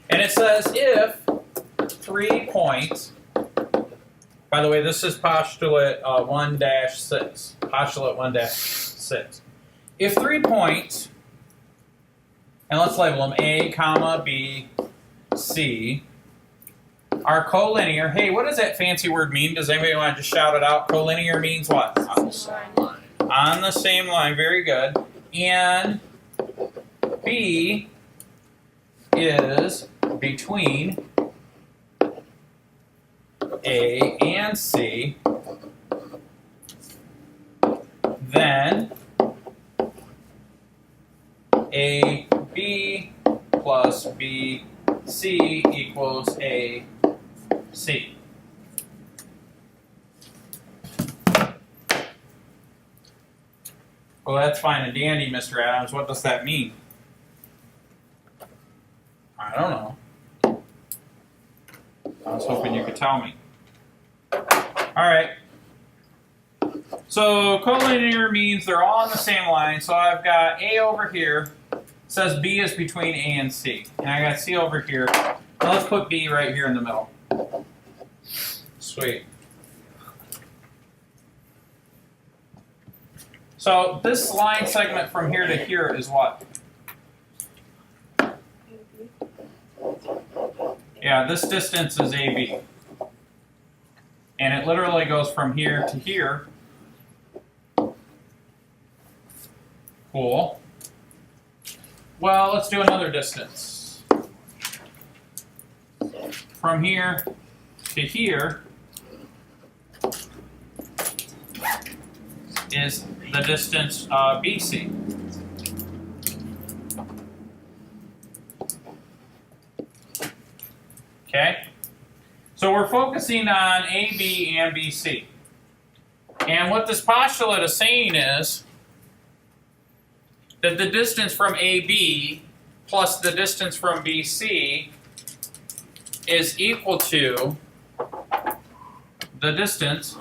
And it says if 3 points, by the way, this is postulate 1-6. Postulate 1-6. If 3 points, and let's label them A, comma, B, C, are collinear. Hey, what does that fancy word mean? Does anybody want to just shout it out? Collinear means what? On the same line. On the same line. Very good. And B is between A and C, then AB plus BC equals AC. Well, that's fine and dandy, Mr. Adams. What does that mean? I don't know. I was hoping you could tell me. Alright. So collinear means they're all on the same line. So I've got A over here. It says B is between A and C. And I got C over here. Now let's put B right here in the middle. Sweet. So this line segment from here to here is what? Yeah, this distance is AB. And it literally goes from here to here. Cool. Well, let's do another distance. From here to here is the distance BC. Okay? So we're focusing on AB and BC. And what this postulate is saying is that the distance from AB plus the distance from BC is equal to the distance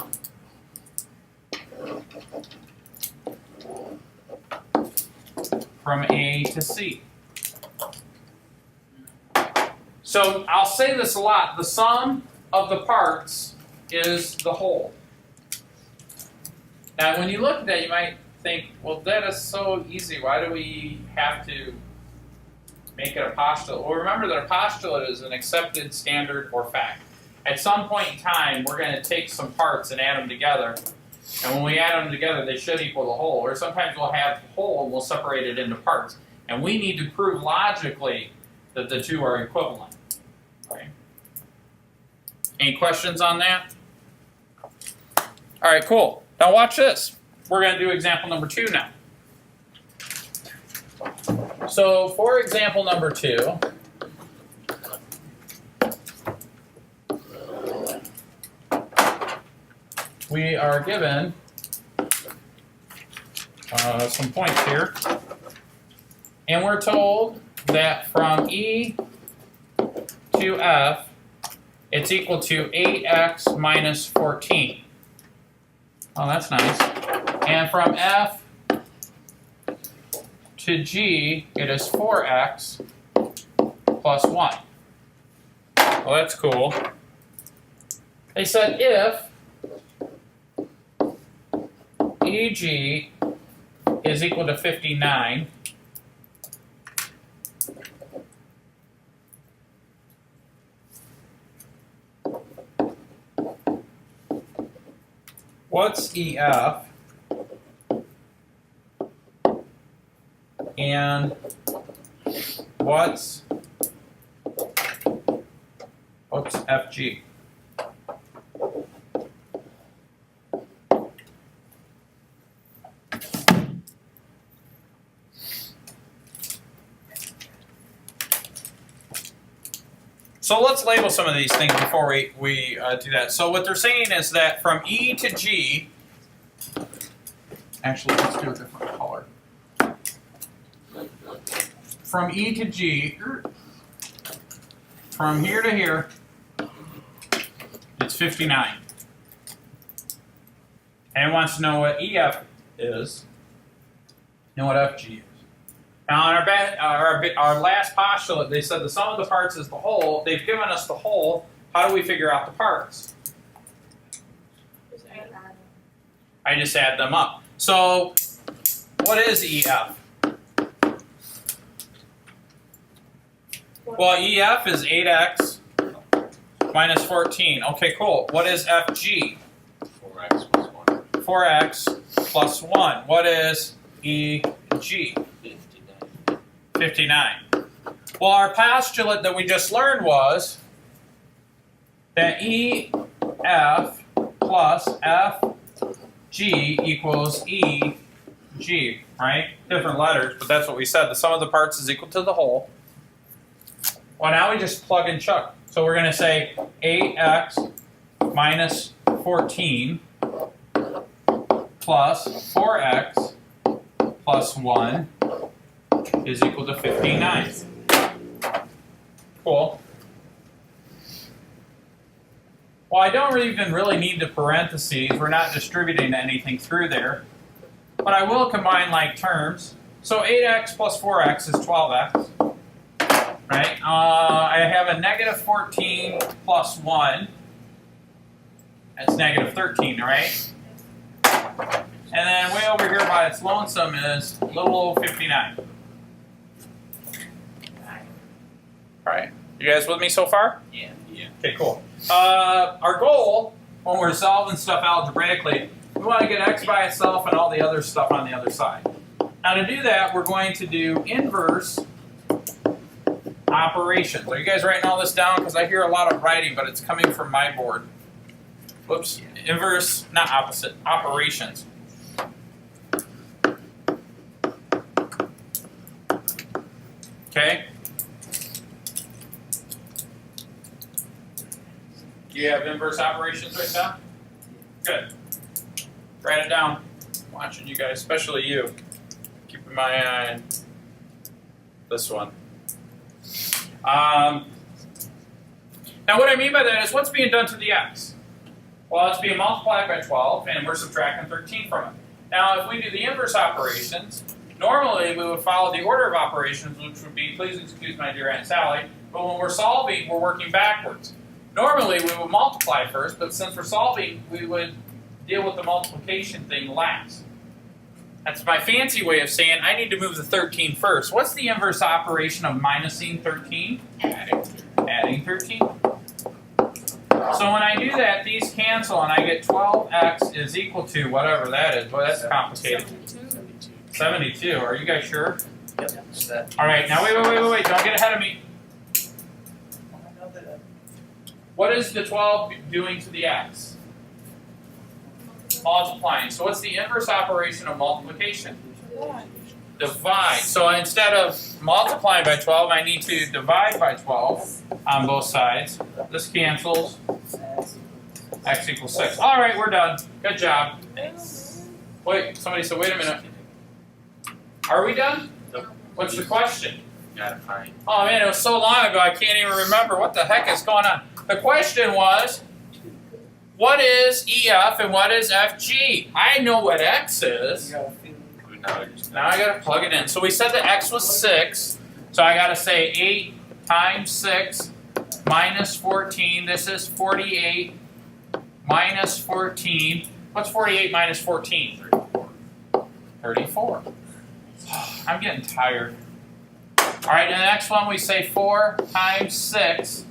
from A to C. So I'll say this a lot. The sum of the parts is the whole. Now when you look at that, you might think, well, that is so easy. Why do we have to make it a postulate? Well, remember that a postulate is an accepted standard or fact. At some point in time, we're going to take some parts and add them together. And when we add them together, they should equal the whole. Or sometimes we'll have the whole and we'll separate it into parts. And we need to prove logically that the two are equivalent. Okay. Any questions on that? All right, cool. Now watch this. We're going to do example number 2 now. So for example number 2, we are given some points here. And we're told that from E to F, it's equal to 8x minus 14. Oh, that's nice. And from F to G, it is 4x plus 1. Well, that's cool. They said if EG is equal to 59, what's EF? And what's FG? So let's label some of these things before we do that. So what they're saying is that from E to G, actually let's do a different color. From E to G, from here to here, it's 59. And it wants to know what EF is and what FG is. Now, on our last postulate, they said the sum of the parts is the whole. They've given us the whole. How do we figure out the parts? I just add them up. So, what is EF? Well, EF is 8x minus 14. Okay, cool. What is FG? 4x plus 1. 4x plus 1. What is EG? 59. Well, our postulate that we just learned was that EF plus FG equals EG, right? Different letters, but that's what we said. The sum of the parts is equal to the whole. Well, now we just plug and chuck. So we're going to say 8x minus 14 plus 4x plus 1 is equal to 59. Cool. Well, I don't even really need the parentheses. We're not distributing anything through there. But I will combine like terms. So 8x plus 4x is 12x. Right? I have a negative 14 plus 1. That's negative 13, right? And then way over here by its lonesome is little old 59. Alright. You guys with me so far? Yeah. Okay, cool. Our goal, when we're solving stuff algebraically, we want to get x by itself and all the other stuff on the other side. Now to do that, we're going to do inverse operations. Are you guys writing all this down? Because I hear a lot of writing, but it's coming from my board. Whoops. Inverse, not opposite, operations. Okay? Do you have inverse operations right now? Good. Write it down. I'm watching you guys, especially you. Keeping my eye on this one. Now what I mean by that is what's being done to the x? Well, it's being multiplied by 12, and we're subtracting 13 from it. Now, if we do the inverse operations, normally we would follow the order of operations, which would be, please excuse my dear Aunt Sally, but when we're solving, we're working backwards. Normally, we would multiply first, but since we're solving, we would deal with the multiplication thing last. That's my fancy way of saying I need to move the 13 first. What's the inverse operation of minusing 13? Adding 13. So when I do that, these cancel, and I get 12x is equal to whatever that is. Boy, that's complicated. 72. Are you guys sure? Yep. All right, now wait. Don't get ahead of me. What is the 12 doing to the x? Multiplying. So what's the inverse operation of multiplication? Divide. So instead of multiplying by 12, I need to divide by 12 on both sides. This cancels. X equals 6. All right, we're done. Good job. Wait, somebody said, wait a minute. Are we done? What's the question? Gotta find. Oh man, it was so long ago I can't even remember what the heck is going on. The question was, what is EF and what is FG? I know what X is. Now I gotta plug it in. So we said that X was 6. So I gotta say 8 times 6 minus 14. This is 48 minus 14. What's 48 minus 14? 34. I'm getting tired. Alright, and the next one we say 4 times 6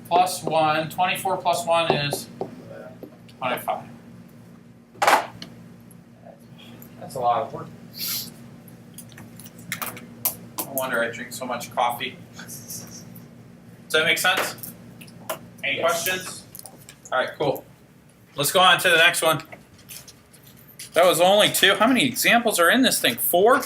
plus 1. 24 plus 1 is 25. That's a lot of work. No wonder I drink so much coffee. Does that make sense? Any questions? Alright, cool. Let's go on to the next one. That was only 2. How many examples are in this thing? 4?